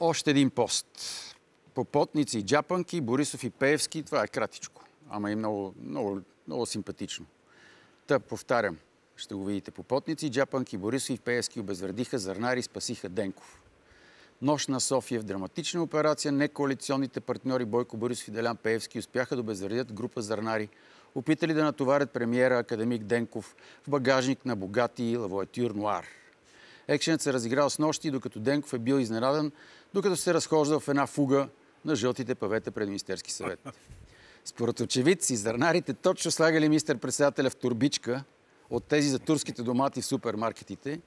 Още един пост. Попотници и джапанки, Борисов и Пеевски. Това е кратичко, ама и много, много, много симпатично. Та, повтарям, ще го видите. Попотници, джапанки, Борисов и Пеевски обезвредиха Зърнари, спасиха Денков. Нощ на София в драматична операция некоалиционните партньори Бойко Борисов и Делян Пеевски успяха да обезвредят група Зърнари, опитали да натоварят премиера академик Денков в багажник на богати лавоатюр нуар. Екшенът се разиграл с нощи, докато Денков е бил изненадан, докато се разхождал в една фуга на жълтите павета пред Министерски съвет. Според очевидци, Зърнарите точно слагали министър-председателя в турбичка от тези за турските домати в супермаркетите,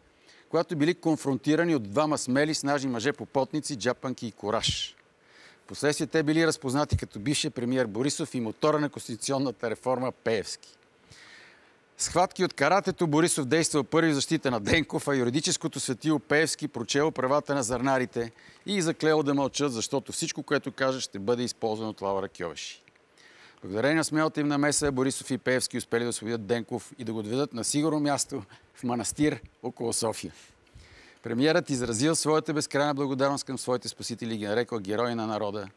когато били конфронтирани от двама смели, снажни мъже попотници, джапанки и Кораж. Впоследствие те били разпознати като бившия премиер Борисов и мотора на конституционната реформа Пеевски. Схватки от каратето Борисов действал първи в защита на Денков, а юридическото светило Пеевски прочело правата на зърнарите и заклело да мълчат, защото всичко, което каже, ще бъде използвано от Лаура Кьовеши. Благодарение на смелата им намеса, Борисов и Пеевски успели да освободят Денков и да го отведат на сигурно място в манастир около София. Премиерът изразил своята безкрайна благодарност към своите спасители и ги нарекал герои на народа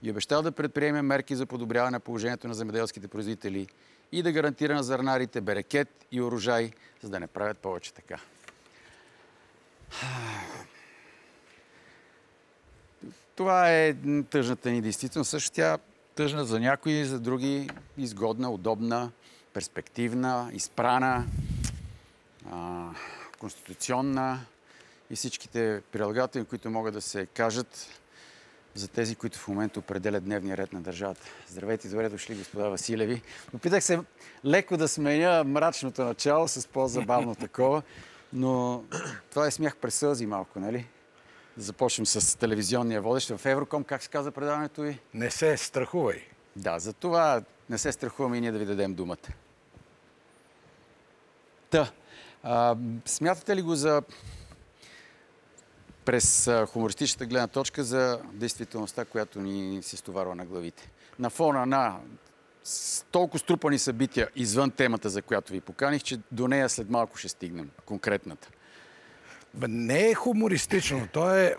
и обещал да предприеме мерки за подобряване на положението на земеделските производители и да гарантира на зърнарите берекет и урожай, за да не правят повече така. Това е тъжната ни действителност. Също тя тъжна за някои, за други изгодна, удобна, перспективна, изпрана, конституционна и всичките прилагателни, които могат да се кажат за тези, които в момента определят дневния ред на държавата. Здравейте, добре дошли, господа Василеви. Опитах се леко да сменя мрачното начало с по-забавно такова, но това е смях през сълзи малко, нали? Да започнем с телевизионния водещ в Евроком. Как се казва предаването ви? Не се страхувай. Да, за това не се страхуваме и ние да ви дадем думата. Смятате ли го за през хумористичната гледна точка за действителността, която ни се стоварва на главите? На фона на толкова струпани събития извън темата, за която ви поканих, че до нея след малко ще стигнем, конкретната. Не е хумористично, то е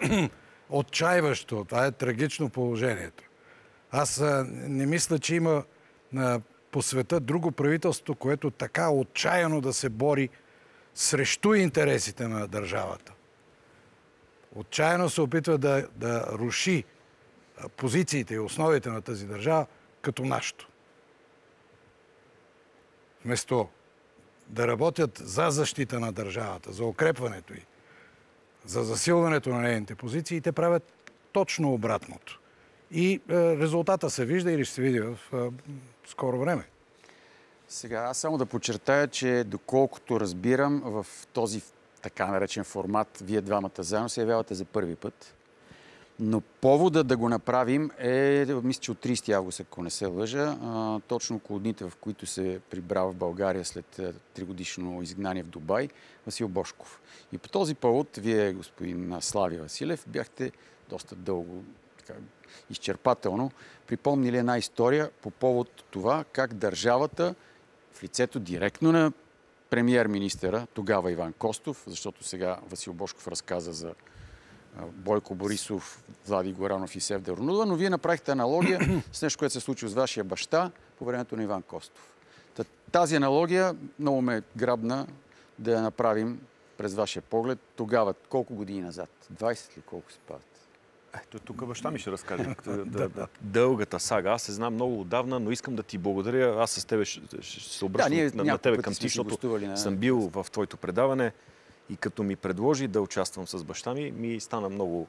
отчаиващо, това е трагично положението. Аз не мисля, че има по света друго правителство, което така отчаяно да се бори срещу интересите на държавата. Отчаяно се опитва да руши позициите и основите на тази държава като нашето. Вместо да работят за защита на държавата, за укрепването й, за засилването на нейните позиции, те правят точно обратното. И резултата се вижда или ще се види в скоро време. Сега, аз само да подчертая, че доколкото разбирам, в този така наречен формат, вие двамата заедно се явявате за първи път. Но повода да го направим е, мисля, че от 30 август, ако не се лъжа, точно около дните, в които се прибрал в България след 3-годишно изгнание в Дубай, Васил Божков. И по този повод, вие, господин Слави Василев, бяхте доста дълго, така, изчерпателно припомнили една история по повод това как държавата в лицето директно на премиер-министъра, тогава Иван Костов, защото сега Васил Божков разказа за Бойко Борисов, Влади Горанов и Севда Рунудова, но вие направихте аналогия с нещо, което се случи с вашия баща по времето на Иван Костов. Тази аналогия много ме грабна да я направим през вашия поглед. Тогава, колко години назад? 20 ли колко се падат? Ето, тук баща ми ще разкаже дългата сага. Аз се знам много отдавна, но искам да ти благодаря. Аз с тебе ще се обръщам на тебе към ти, защото съм бил в твоето предаване и като ми предложи да участвам с баща ми, ми стана много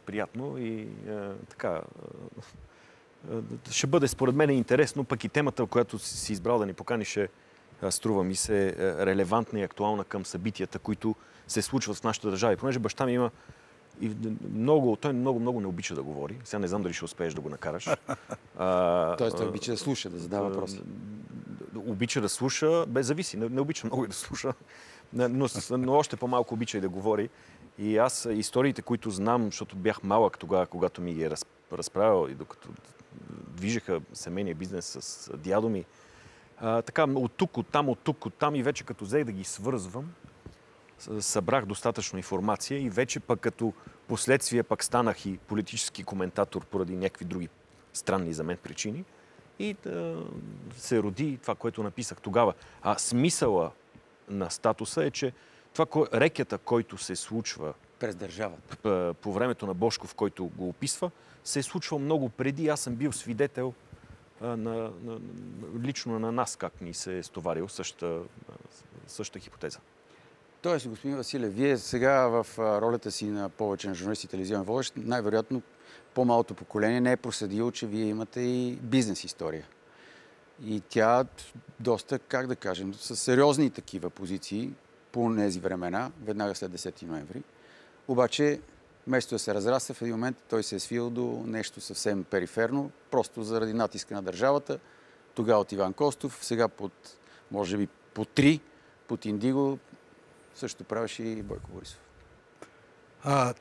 приятно и така... ще бъде според мен интересно, пък и темата, която си избрал да ни поканиш, струва ми се релевантна и актуална към събитията, които се случват в нашата държава. И понеже баща ми има той много не обича да говори. Сега не знам дали ще успееш да го накараш. Тоест той обича да слуша, да задава въпроси. Обича да слуша, зависи. Не обича много и да слуша, но още по-малко обича и да говори. И аз историите, които знам, защото бях малък тогава, когато ми ги е разправил и докато движеха семейния бизнес с дядо ми, така от тук, от там и вече като взех да ги свързвам, събрах достатъчно информация и вече пък като последствие пък станах и политически коментатор поради някакви други странни за мен причини. И се роди това, което написах тогава. А смисъла на статуса е, че това рекета, който се случва през държавата по времето на Божков, който го описва, се е случвал много преди. Аз съм бил свидетел лично на нас, как ни се е стоварил същата хипотеза. Тоест, господин Василев, вие сега в ролята си на повече на журналист и телевизионен водещ, най-вероятно по-малото поколение не е проследило, че вие имате и бизнес история. И тя доста, как да кажем, с сериозни такива позиции по тези времена, веднага след 10 ноември. Обаче, вместо да се разраства, в един момент той се е свил до нещо съвсем периферно, просто заради натиска на държавата. Тогава от Иван Костов, сега може би по 3, под Индиго, също правеше и Бойко Борисов.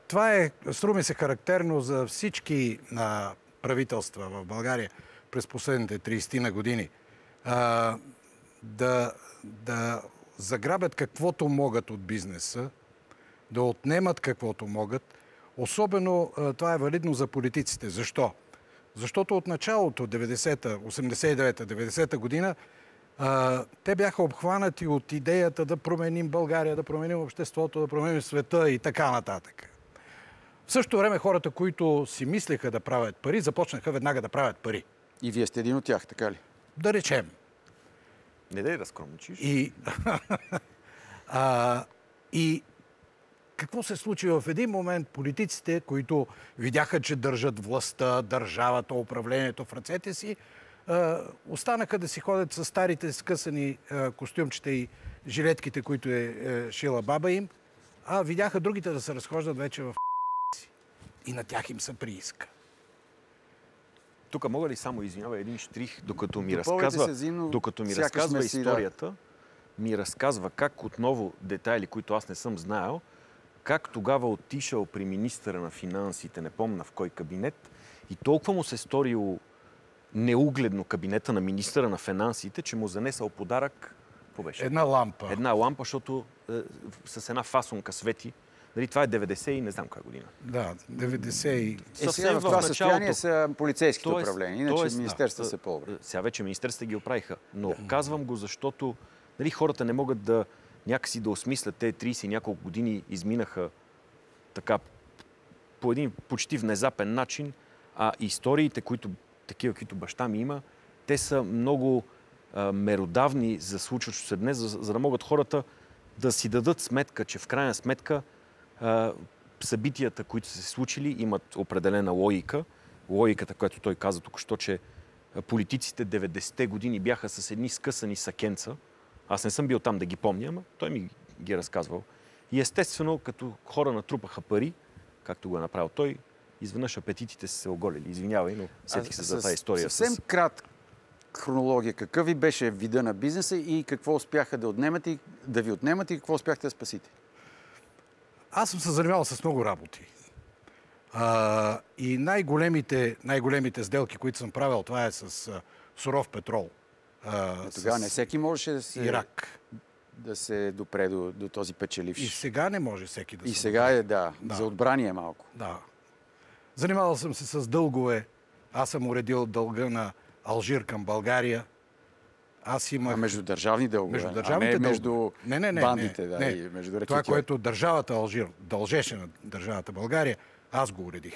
Това е, струва ми се, характерно за всички правителства в България през последните 30 на години. Да заграбят каквото могат от бизнеса, да отнемат каквото могат. Особено това е валидно за политиците. Защо? Защото от началото, 89-та година, те бяха обхванати от идеята да променим България, да променим обществото, да променим света и така нататък. В същото време хората, които си мислеха да правят пари, започнаха веднага да правят пари. И вие сте един от тях, така ли? Да речем. Не дай да скромничиш. И какво се случи в един момент? Политиците, които видяха, че държат властта, държавата, управлението в ръцете си, останаха да си ходят с старите скъсани костюмчета и жилетките, които е шила баба им, а видяха другите да се разхождат вече в си. И на тях им се прииска. Тук мога ли само, извинявай, един штрих, докато ми разказва историята, ми разказва как отново детайли, които аз не съм знаел, как тогава отишъл при министъра на финансите, не помня в кой кабинет, и толкова му се сторило неугледно кабинета на министъра на финансите, че му занесъл подарък. Побеше. Една лампа. Една лампа, защото с една фасонка свети. Дали това е 90 и не знам коя година. Да, 90 и... Сега в това състояние са полицейските управления, иначе министерства се по-добре. Сега вече министерства ги оправиха. Но казвам го, защото хората не могат да някакси да осмислят. Те 30 и няколко години изминаха така по един почти внезапен начин, а историите, такива, които баща ми има, те са много меродавни за случващото се днес, за да могат хората да си дадат сметка, че в крайна сметка събитията, които са се случили, имат определена логика. Логиката, която той каза току-що, че политиците 90-те години бяха с едни скъсани сакенца. Аз не съм бил там да ги помня, ама той ми ги е разказвал. И естествено, като хора натрупаха пари, както го е направил той, изведнъж апетитите са се оголили. Извинявай, но сетих се за тази история. Съвсем кратка хронология. Какъв ви беше вида на бизнеса и какво успяха да ви отнемат и какво успяхте да спасите? Аз съм се занимавал с много работи. И най-големите сделки, които съм правил, това е с суров петрол. Тогава не всеки можеше Ирак. Да се допре до този печеливш. И сега не може всеки да се И сега е, да. За отбрани е малко. Да. Занимавал съм се с дългове. Аз съм уредил дълга на Алжир към България. Аз имах... междудържавни дългове, между бандите, не. И между ръките. Това, което държавата Алжир дължеше на държавата България, аз го уредих.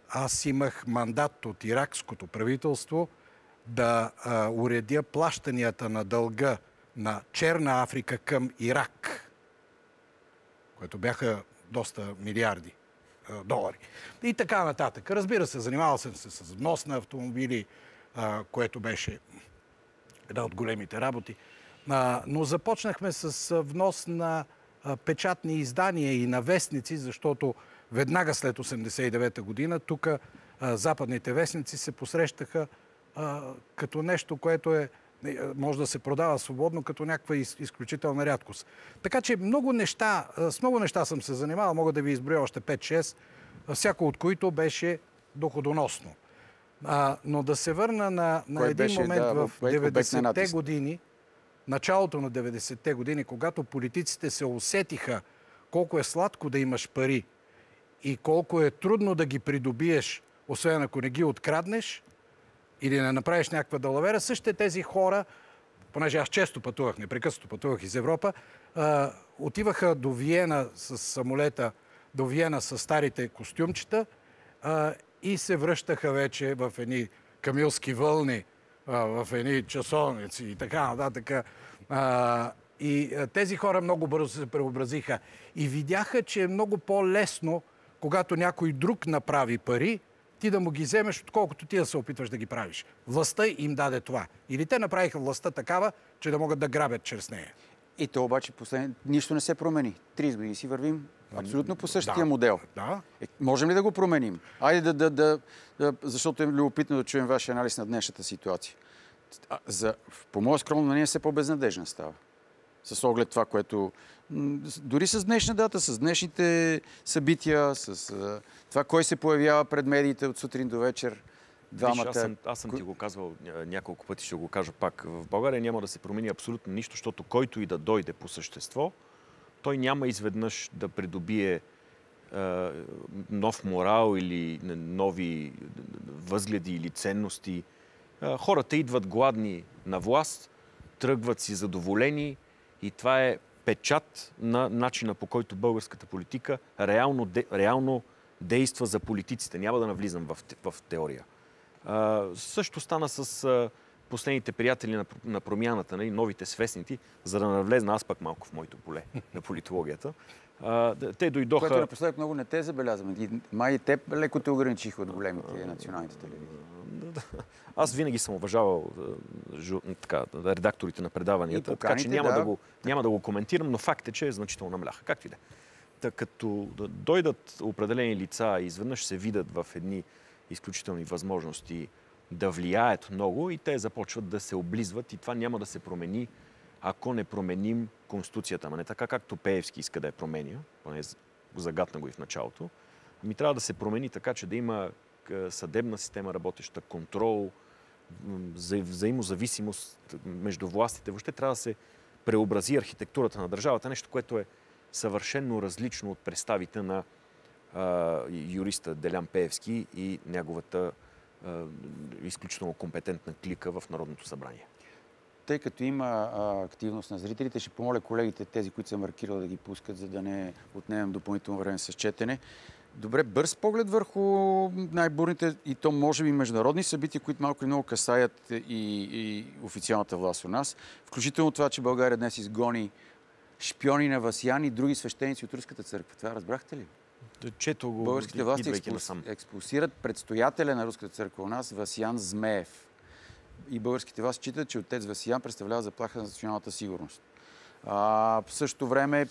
Аз имах мандат от иракското правителство да уредя плащанията на дълга на Черна Африка към Ирак, което бяха доста милиарди долари. И така нататък. Разбира се, занимавал съм се с внос на автомобили, което беше една от големите работи. Но започнахме с внос на печатни издания и на вестници, защото веднага след 1989 година тук западните вестници се посрещаха като нещо, което може да се продава свободно, като някаква изключителна рядкост. Така че с много неща съм се занимавал, мога да ви изброя още 5-6, всяко от които беше доходоносно. Но да се върна на един момент в 90-те години, началото на 90-те години, когато политиците се усетиха колко е сладко да имаш пари и колко е трудно да ги придобиеш, освен ако не ги откраднеш или не направиш някаква далавера, същите тези хора, понеже аз често пътувах, непрекъснато пътувах из Европа, отиваха до Виена с самолета, до Виена с старите костюмчета и се връщаха вече в едни камилски вълни, в едни часовници и така нататък. И тези хора много бързо се преобразиха и видяха, че е много по-лесно, когато някой друг направи пари, ти да му ги вземеш, отколкото ти да се опитваш да ги правиш. Властта им даде това. Или те направиха властта такава, че да могат да грабят чрез нея. И то обаче нищо не се промени. 30 години си вървим абсолютно по същия модел. Да. Можем ли да го променим? Айде защото е любопитно да чуем вашия анализ на днешната ситуация. По моя скромно мнение, все по-безнадежна става. С оглед това, което дори с днешна дата, с днешните събития, с това, кой се появява пред медиите от сутрин до вечер. Аз съм ти го казвал няколко пъти, ще го кажа пак. В България няма да се промени абсолютно нищо, защото който и да дойде по същество, той няма изведнъж да придобие нов морал или нови възгледи или ценности. Хората идват гладни на власт, тръгват си задоволени и това е печат на начина, по който българската политика реално действа за политиците. Няма да навлизам в теория. Също стана с последните приятели на промяната, новите свестници, за да навлезна аз пък малко в моето поле на политологията. Те дойдоха... Което напоследък много не те забелязваме. Май и те леко те ограничиха от големите националните телевизии. Аз винаги съм уважавал редакторите на предаванията, така че няма да го коментирам, но факт е, че значително намаляха. Както и да е. Като дойдат определени лица и изведнъж се видят в едни изключителни възможности да влияят много и те започват да се облизват и това няма да се промени, ако не променим Конституцията. Не така както Пеевски иска да я променя, поне загатна го и в началото. Ами трябва да се промени така, че да има съдебна система работеща, контрол, взаимозависимост между властите. Въобще трябва да се преобрази архитектурата на държавата, нещо, което е съвършенно различно от представите на юриста Делян Пеевски и неговата изключително компетентна клика в Народното събрание. Тъй като има активност на зрителите, ще помоля колегите, тези, които са маркирали, да ги пускат, за да не отнемем допълнително време с четене. Добре, бърз поглед върху най-бурните и то може би международни събития, които малко и много касаят и официалната власт у нас. Включително това, че България днес изгони шпиони на Васян и други свещеници от Руската църква. Това разбрахте ли? Българските власти експулсират предстоятеля на Руската църква у нас, Васян Змеев. И българските власти считат, че отец Васян представлява заплаха за националната сигурност. В същото време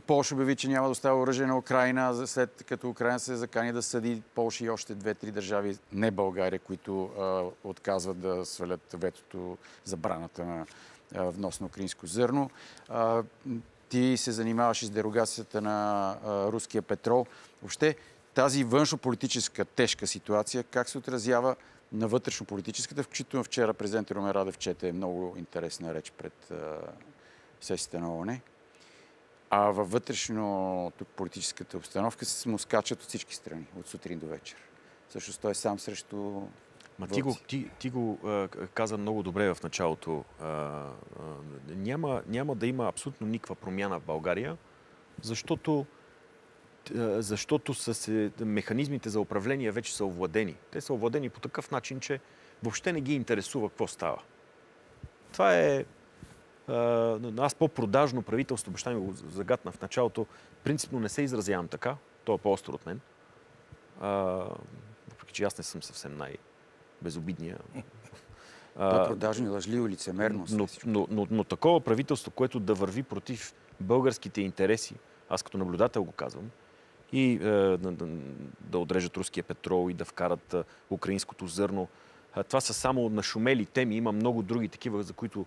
Полша обяви, че няма да оставя оръжие на Украйна, след като Украйна се закани да съди Полша и още 2-3 държави, не България, които отказват да свалят ветото, забраната на внос на украинско зърно. Ти се занимаваш с дерогацията на руския петрол. Въобще тази външно-политическа тежка ситуация как се отразява на вътрешно-политическата, включително вчера президент Румен Радев чете много интересна реч пред сесията на ООН. А във вътрешно-политическата обстановка се му скачат от всички страни, от сутрин до вечер. Също той сам срещу... Ти го каза много добре в началото. Няма да има абсолютно никаква промяна в България, защото механизмите за управление вече са овладени. Те са овладени по такъв начин, че въобще не ги интересува какво става. Това е... Аз по-продажно правителство, баща ми го загатна в началото, принципно не се изразявам така. То е по-остро от мен. Въпреки че аз не съм съвсем безобидния. По-продажно, лъжливо, лицемерно. Но такова правителство, което да върви против българските интереси, аз като наблюдател го казвам, и да отрежат руския петрол и да вкарат украинското зърно. Това са само нашумели теми. Има много други такива, за които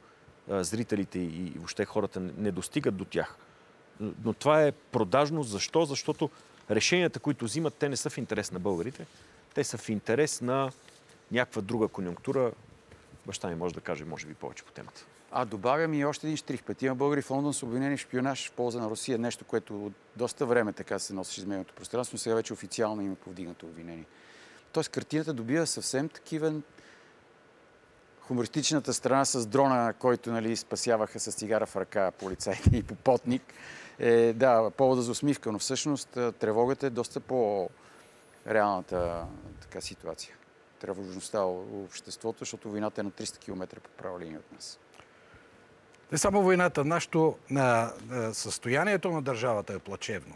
зрителите и въобще хората не достигат до тях. Но това е продажно. Защо? Защото решенията, които взимат, те не са в интерес на българите. Те са в интерес на някаква друга конюнктура. Баща ми може да каже, може би, повече по темата. Добавям и още един штрих. 5 българи в Лондон са обвинени в шпионаж в полза на Русия. Нещо, което от доста време така се носеше из медийното пространство, но сега вече официално има повдигнато обвинение. Тоест картината добива съвсем такива хумористичната страна с дрона, който спасяваха с цигара в ръка полицайите и попотник. Повода за усмивка, но всъщност тревогата е доста по-реалната ситуация. Тревожността в обществото, защото войната е на 300 км по права линия от нас. Не само войната, състоянието на държавата е плачевно.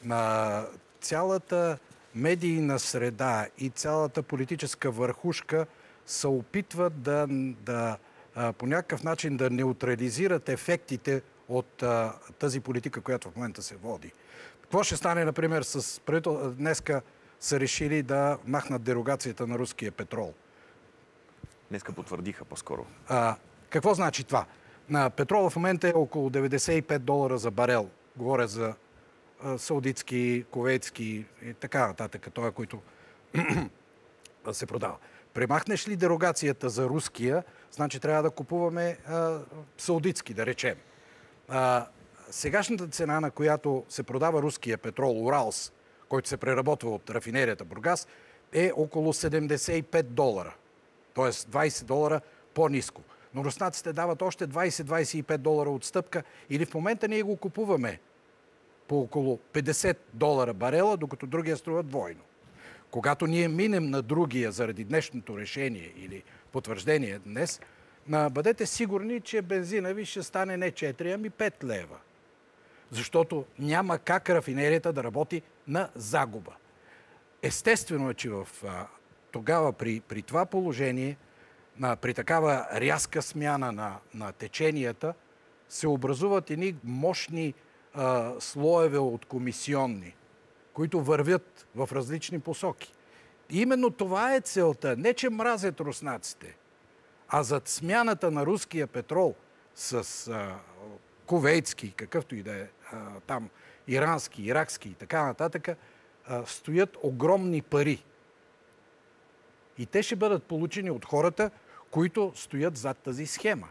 На цялата медийна среда и цялата политическа върхушка се опитват по някакъв начин да неутрализират ефектите от тази политика, която в момента се води. Какво ще стане, например, с днеска са решили да махнат дерогацията на руския петрол? Днеска потвърдиха по-скоро. Какво значи това? Петрола в момента е около $95 за барел. Говоря за саудитски, кувейтски и така нататък, това, който се продава. Премахнеш ли дерогацията за руския, значи трябва да купуваме саудитски, да речем. Сегашната цена, на която се продава руския петрол, Уралс, който се преработва от рафинерията Бургас, е около $75. Тоест $20 по-ниско. Но руснаците дават още $20-25 отстъпка или в момента ние го купуваме по около $50 барела, докато другия струва двойно. Когато ние минем на другия заради днешното решение или потвърждение днес, бъдете сигурни, че бензина ви ще стане не 4, ами 5 лева. Защото няма как рафинерията да работи на загуба. Естествено е, че тогава при това положение, при такава рязка смяна на теченията, се образуват едни мощни слоеве от комисионни, които вървят в различни посоки. И именно това е целта. Не, че мразят руснаците, а зад смяната на руския петрол с кувейтски, какъвто и да е там, ирански, иракски и така нататък, стоят огромни пари. И те ще бъдат получени от хората, които стоят зад тази схема.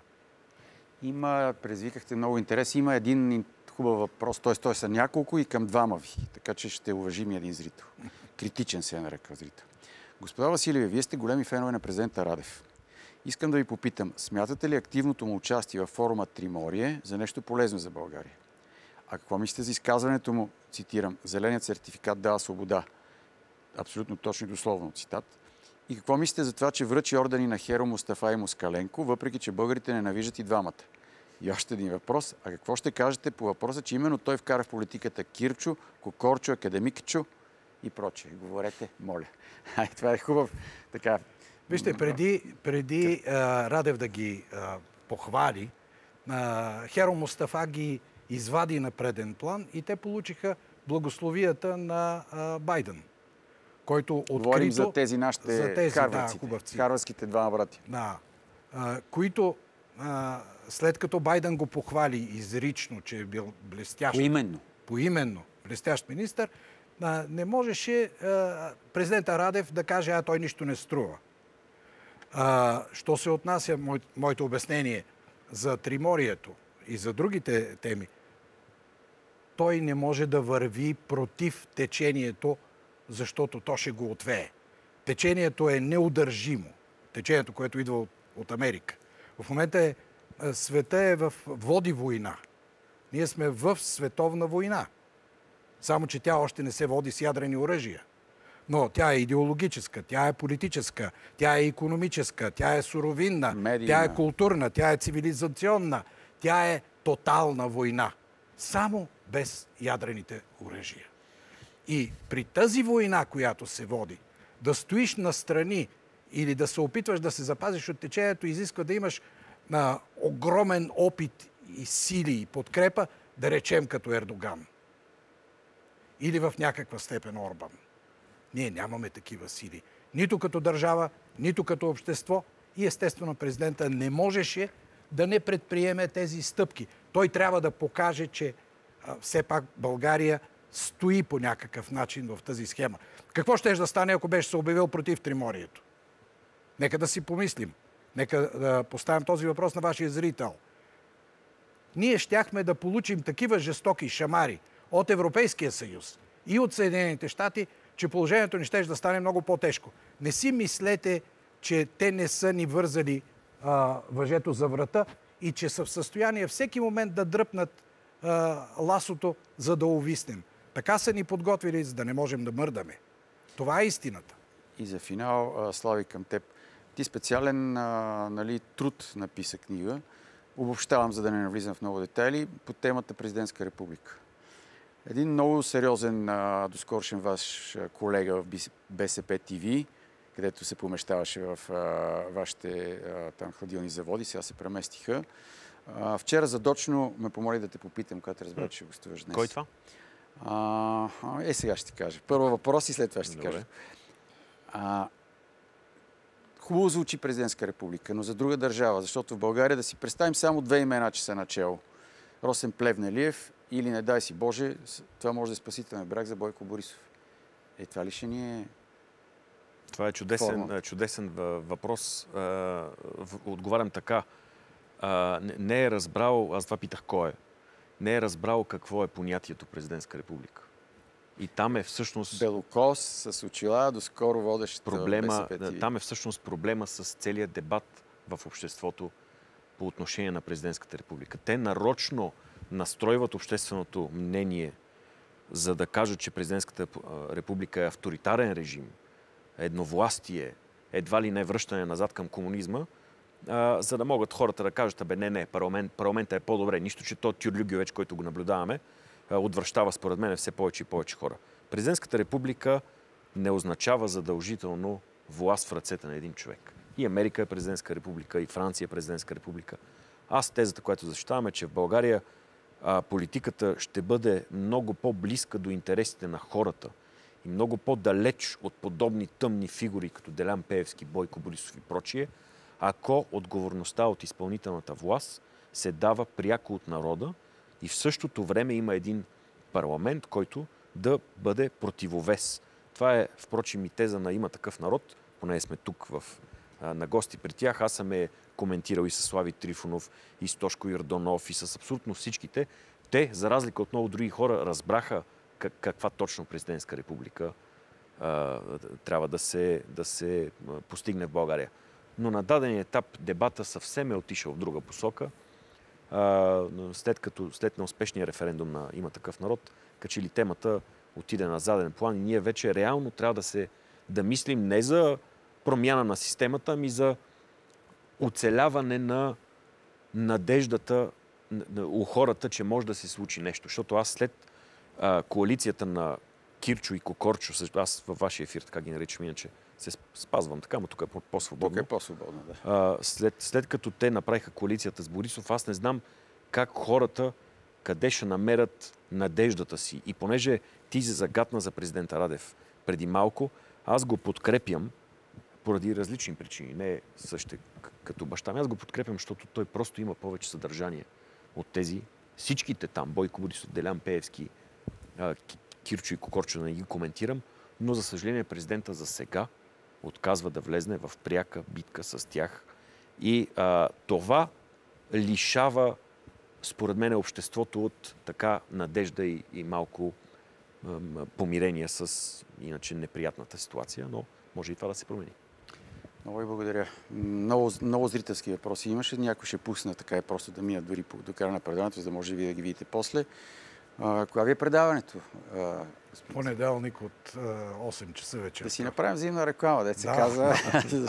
Предизвикахте много интерес. Има един хубав въпрос, т.е. той са няколко и към двама ви, така че ще уважим един зрител. Критичен се е нарекал зрител. Господа Василеви, вие сте големи фенове на президента Радев. Искам да ви попитам, смятате ли активното му участие във форума Триморие за нещо полезно за България? А какво мислите за изказването му, цитирам, зеленият сертификат дава свобода? Абсолютно точно и дословно цитат. И какво мислите за това, че връчи ордени на Херо, Мустафа и Москаленко, въпреки че българите ненавиждат и двамата? И още един въпрос. А какво ще кажете по въпроса, че именно той вкара в политиката Кирчо, Кокорчо, Академикчо и прочее? Говорете, моля. Това е хубав така. Вижте, преди Радев да ги похвали, Херо Мустафа ги извади на преден план и те получиха благословията на Байден, който открито... Говорим за тези нашите харвардските два братя. Да, които след като Байден го похвали изрично, че е бил блестящ... Поименно блестящ министър, не можеше президента Радев да каже, той нищо не струва. Що се отнася моето обяснение за Триморието и за другите теми, той не може да върви против течението, защото то ще го отвее. Течението е неудържимо. Течението, което идва от Америка. В момента света води война. Ние сме в световна война. Само че тя още не се води с ядрени оръжия. Но тя е идеологическа, тя е политическа, тя е икономическа, тя е суровинна, медийна. Тя е културна, тя е цивилизационна, тя е тотална война. Само без ядрените оръжия. И при тази война, която се води, да стоиш настрани или да се опитваш да се запазиш от течението, изисква да имаш огромен опит и сили и подкрепа, да речем като Ердоган. Или в някаква степен Орбан. Ние нямаме такива сили. Нито като държава, нито като общество. И естествено президента не можеше да не предприеме тези стъпки. Той трябва да покаже, че все пак България стои по някакъв начин в тази схема. Какво ще да стане, ако беше се обявил против Триморието? Нека да си помислим. Нека да поставим този въпрос на вашия зрител. Ние щяхме да получим такива жестоки шамари от Европейския съюз и от Съединените щати, че положението ни щеше да стане много по-тежко. Не си мислете, че те не са ни вързали въжето за врата и че са в състояние всеки момент да дръпнат ласото, за да увиснем. Така са ни подготвили, за да не можем да мърдаме. Това е истината. И за финал, Слави, към теб. Ти специален труд написа книга. Обобщавам, за да не навлизам в много детайли, по темата Президентска република. Един много сериозен, доскорошен ваш колега в БСП ТВ, където се помещаваше в вашите там хладилни заводи, сега се преместиха. Вчера задочно ме помоли да те попитам, когато разбра, че ще гостуваш днес. Кой това? Сега ще ти кажа. Първо въпрос и след това ще ти кажа. Хубаво звучи Президентска република, но за друга държава, защото в България да си представим само две имена, че са начело. Росен Плевнелиев или, не дай си Боже, това може да е спасителен бряг за Бойко Борисов. Това ли ще ни е... Това е чудесен въпрос. Отговарям така. Не е разбрал, аз това питах кой е, не е разбрал какво е понятието Президентска република. И там е всъщност... Белокос с очила, доскоро водещ БСП ТВ. Там е всъщност проблема с целият дебат в обществото по отношение на Президентската република. Те нарочно настройват общественото мнение, за да кажат, че Президентската република е авторитарен режим, едновластие, едва ли не връщане назад към комунизма, за да могат хората да кажат, не, парламентът е по-добре. Нищо, че то тюрлюгювеч, който го наблюдаваме, отвръщава според мен все повече и повече хора. Президентската република не означава задължително власт в ръцете на един човек. И Америка е президентска република, и Франция е президентска република. Аз тезата, която защитавам, е, че в България политиката ще бъде много по-близка до интересите на хората и много по-далеч от подобни тъмни фигури, като Делян Пеевски, Бойко Борисов и прочие, ако отговорността от изпълнителната власт се дава пряко от народа и в същото време има един парламент, който да бъде противовес. Това е, впрочем, и теза на Има такъв народ, поне сме тук на гости при тях. Аз съм коментирал и с Слави Трифонов, и с Тошко Йорданов, и с абсолютно всичките. Те, за разлика от много други хора, разбраха каква точно президентска република трябва да се постигне в България. Но на даден етап дебата съвсем е отишъл в друга посока. След неуспешния референдум на Има такъв народ, качи ли темата отиде на заден план и ние вече реално трябва да мислим не за промяна на системата, ами за оцеляване на надеждата у хората, че може да се случи нещо. Защото аз след коалицията на Кирчо и Кокорчо, аз във вашия ефир така ги наричам, иначе се спазвам така, но тук е по-свободно. Тук е по-свободно, да. След като те направиха коалицията с Борисов, аз не знам как хората къде ще намерят надеждата си. И понеже ти се загатна за президента Радев преди малко, аз го подкрепям поради различни причини. Не също като баща ми. Аз го подкрепям, защото той просто има повече съдържание от тези. Всичките там, Бойко Борисов, Делян Пеевски, Кирчо и Кокорчо, не ги коментирам, но за съжаление президента за сега отказва да влезне в пряка битка с тях. И това лишава, според мен, обществото от така надежда и малко помирение с иначе неприятната ситуация, но може и това да се промени. Много ви благодаря. Много зрителски въпроси имаше. Някой ще пусна така и просто да минат дори до края на предаването, за да може вие да ги видите после. Кога ви е предаването? Понеделник от 8 часа вечер. Да си направим взаимна реклама, да се казва.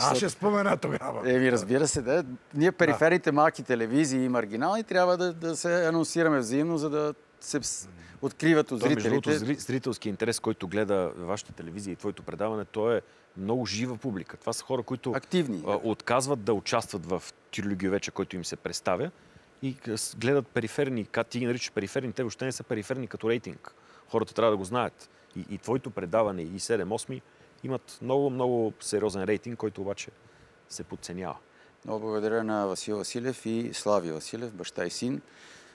Аз ще спомена тогава. Разбира се, да. Ние периферните малки телевизии и маргинални трябва да се анонсираме взаимно, за да се откриват от зрителите. Между зрителски интерес, който гледа вашата телевизия и твоето предаване, то е много жива публика. Това са хора, които активни, отказват да участват в тюрлюгювеча, който им се представя и гледат периферни, как ти ги наричаш периферни, те въобще не са периферни като рейтинг. Хората трябва да го знаят. И твоето предаване и 7-8 имат много, много сериозен рейтинг, който обаче се подценява. Много благодаря на Васил Василев и Слави Василев, баща и син,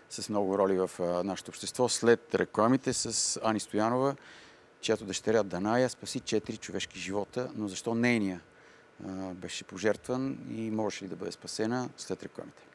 с много роли в нашето общество. След рекламите с Ани Стоянова, чиято дъщеря Даная спаси 4 човешки живота, но защо нейния? беше пожертван и можеше ли да бъде спасена след рекламите.